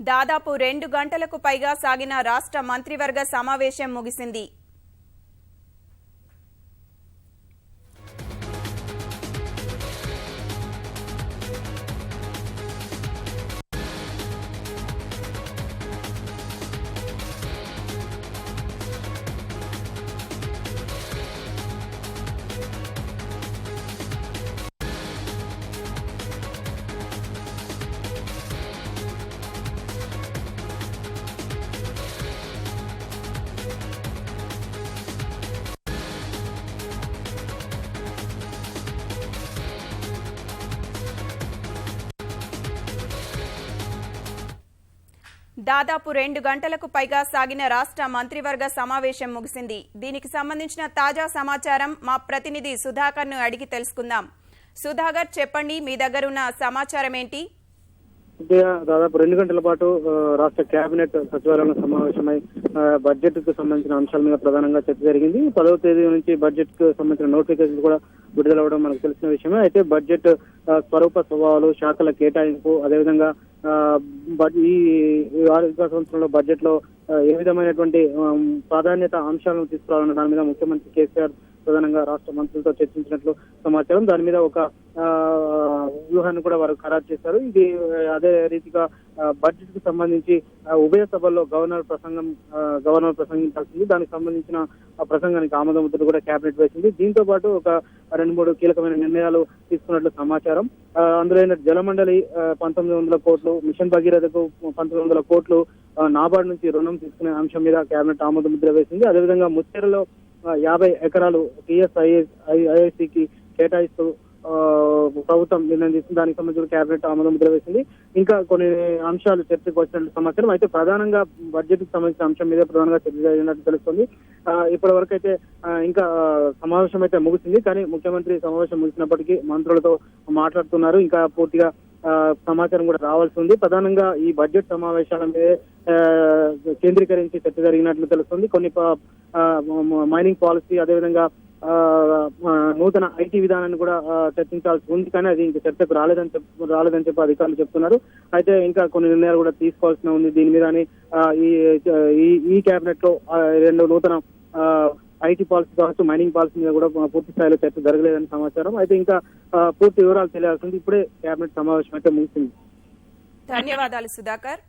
దాదాపు 2 గంటలకు పైగా సాగిన రాష్ట్ర మంత్రివర్గ సమావేశం ముగిసింది. దాదాపు 2 గంటలకు పైగా సాగిన రాష్ట్ర మంత్రివర్గ సమావేశం ముగిసింది. దీనికి సంబంధించిన తాజా సమాచారం మా ప్రతినిధి సుధాకర్ను అడిగి తెలుసుకుందాం. సుధాకర్, చెప్పండి, మీ దగ్గర ఉన్న సమాచారం ఏంటి? దాదాపు 2 గంటల పాటు రాష్ట్ర కేబినెట్ సచివాలయంలో సమావేశమై బడ్జెట్ కు సంబంధించిన అంశాల మీద ప్రధానంగా చర్చ జరిగింది. 10వ తేదీ నుంచి బడ్జెట్ కు సంబంధించిన నోటిఫికేషన్ కూడా విడుదలవడం మనకు తెలిసిన విషయమే. అయితే బడ్జెట్ స్వరూప స్వభావాలు, శాఖల కేటాయింపు, అదేవిధంగా ఈ ఆర్థిక సంవత్సరంలో బడ్జెట్ లో ఏ విధమైనటువంటి ప్రాధాన్యత అంశాలను తీసుకురావాలన్న దాని మీద ముఖ్యమంత్రి కేసీఆర్ ప్రధానంగా రాష్ట్ర మంత్రులతో చర్చించినట్లు సమాచారం. దాని మీద ఒక వ్యూహాన్ని కూడా వారు ఖరారు చేశారు. ఇది అదే రీతిగా బడ్జెట్ కు సంబంధించి ఉభయ సభల్లో గవర్నర్ ప్రసంగించాల్సింది. దానికి సంబంధించిన ప్రసంగానికి ఆమోద ముద్ర కూడా కేబినెట్ వేసింది. దీంతో పాటు ఒక 2-3 కీలకమైన నిర్ణయాలు తీసుకున్నట్లు సమాచారం. అందులో జలమండలి 1900 కోట్లు, మిషన్ భగీరథకు 1900 కోట్లు, నాబార్డు నుంచి రుణం తీసుకునే అంశం మీద కేబినెట్ ఆమోద ముద్ర వేసింది. అదేవిధంగా ముచ్చెరలో 50 ఎకరాలు టీఎస్ఐఐసికి కేటాయిస్తూ ప్రభుత్వం నిర్ణయం తీసుకుంది. దానికి సంబంధించిన కేబినెట్ ఆమోద ముద్ర వేసింది. ఇంకా కొన్ని అంశాలు చర్చకు వచ్చినట్టు సమాచారం. అయితే ప్రధానంగా బడ్జెట్ కు సంబంధించిన అంశం మీద ప్రధానంగా చర్చ జరిగినట్టు తెలుస్తుంది. ఇప్పటి వరకు అయితే ఇంకా సమావేశం అయితే ముగిసింది. కానీ ముఖ్యమంత్రి సమావేశం ముగిసినప్పటికీ మంత్రులతో మాట్లాడుతున్నారు. ఇంకా పూర్తిగా సమాచారం కూడా రావాల్సి ఉంది. ప్రధానంగా ఈ బడ్జెట్ సమావేశాల మీద కేంద్రీకరించి చర్చ జరిగినట్లు తెలుస్తుంది. కొన్ని మైనింగ్ పాలసీ, అదేవిధంగా నూతన ఐటీ విధానాన్ని కూడా చర్చించాల్సి ఉంది. కానీ అది ఇంకా చర్చకు రాలేదని చెప్పి అధికారులు చెప్తున్నారు. అయితే ఇంకా కొన్ని నిర్ణయాలు కూడా తీసుకోవాల్సి ఉంది దీని మీద. ఈ కేబినెట్ లో 2 నూతన ఐటీ పాలసీ కావచ్చు, మైనింగ్ పాలసీ మీద కూడా పూర్తి స్థాయిలో చర్చ జరగలేదని సమాచారం. అయితే ఇంకా పూర్తి వివరాలు తెలియాల్సింది. ఇప్పుడే కేబినెట్ సమావేశం అయితే ముగిసింది. ధన్యవాదాలు సుధాకర్.